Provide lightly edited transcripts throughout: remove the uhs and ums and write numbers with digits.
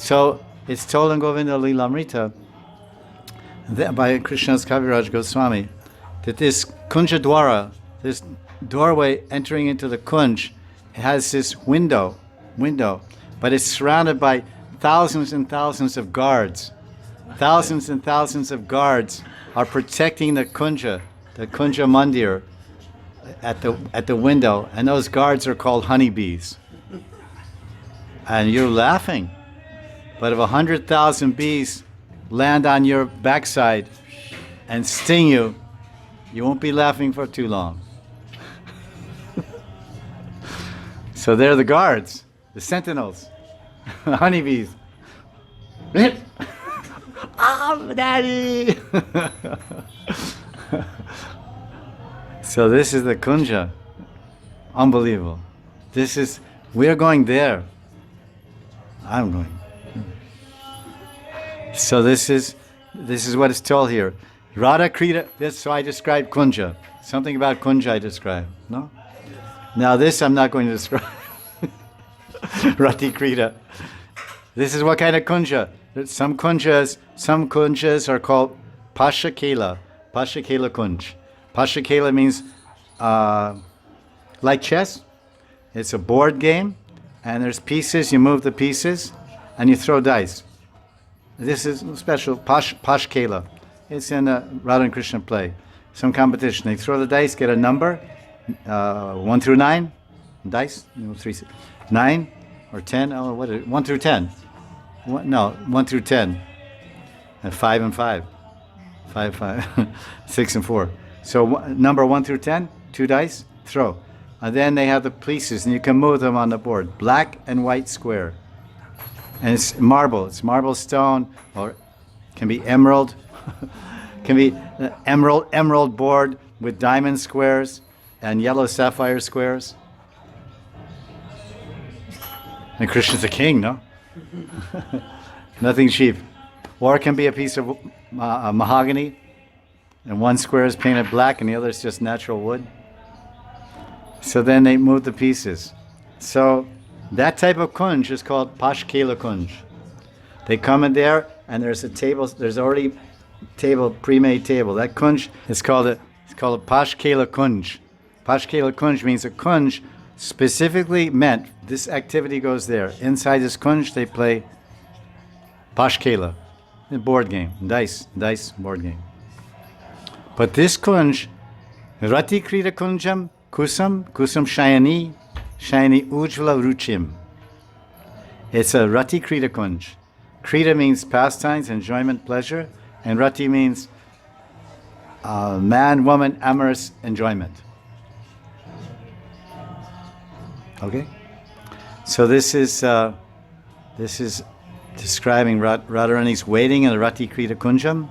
So it's told in Govinda Lilamrita by Krishna's Kaviraj Goswami that this Kunja Dwara, this doorway entering into the Kunj, has this window, but it's surrounded by thousands and thousands of guards. Thousands and thousands of guards are protecting the Kunja Mandir at the window, and those guards are called honeybees. And you're laughing, but if 100,000 bees land on your backside and sting you, you won't be laughing for too long. So they're the guards, the sentinels, honeybees. Oh, Daddy! So this is the Kunja. Unbelievable. We're going there. I'm going. So this is what is told here. Radha Krita, so I described Kunja. Something about Kunja I described, no? Now this I'm not going to describe. Rati Krita. This is what kind of Kunja. Some kunjas are called Pashakela Kunj. Pashakela means like chess. It's a board game, and there's pieces, you move the pieces, and you throw dice. This is special, Pashkela. It's in a Radha and Krishna play. Some competition. They throw the dice, get a number, 1 through 9, dice, 9 or 10, 1 through 10. 1 through 10. And 5 and 5. 5, 6 and 4. So number 1 through 10, 2 dice, throw. And then they have the pieces, and you can move them on the board. Black and white square. And it's marble. It's marble stone, or can be emerald. Can be emerald board with diamond squares and yellow sapphire squares. And Krishna's the king, no? Nothing cheap. Or it can be a piece of mahogany, and one square is painted black and the other is just natural wood. So then they move the pieces. So that type of kunj is called Pashkela Kunj. They come in there, and there's a table. There's already pre-made table. That kunj is called a Pashkela Kunj. Pashkela Kunj means a kunj specifically meant. This activity goes there. Inside this kunj, they play Pashkela, a board game, dice board game. But this kunj, Rati Krita Kunjam Kusam Shayani Ujjvala Ruchim. It's a Rati Krita Kunj. Krita means pastimes, enjoyment, pleasure, and Rati means man, woman, amorous enjoyment. Okay? So this is describing Radharani's waiting in the Rati Krita Kunjam,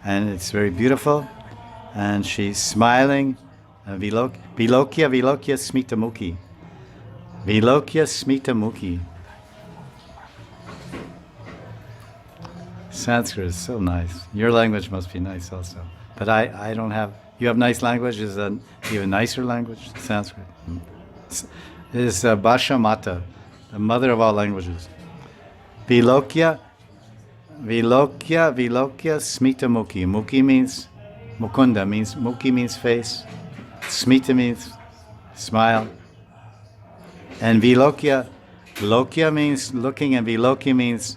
and it's very beautiful, and she's smiling. Vilokya Smita Mukhi. Vilokya Smita Mukhi. Sanskrit is so nice. Your language must be nice also. But I don't have... You have nice language? Is you have a nicer language? Sanskrit. It is Bhasha Mata, the mother of all languages. Vilokya Smita Mukhi. Mukhi means... Mukunda means... Mukhi means face. Smita means smile. And Vilokya means looking, and Vilokya means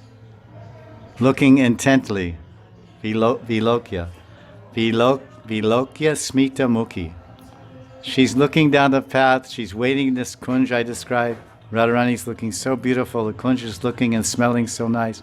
looking intently. Vilokya. Vilokya Smita Mukhi. She's looking down the path. She's waiting in this kunj I described. Radharani's looking so beautiful. The kunj is looking and smelling so nice.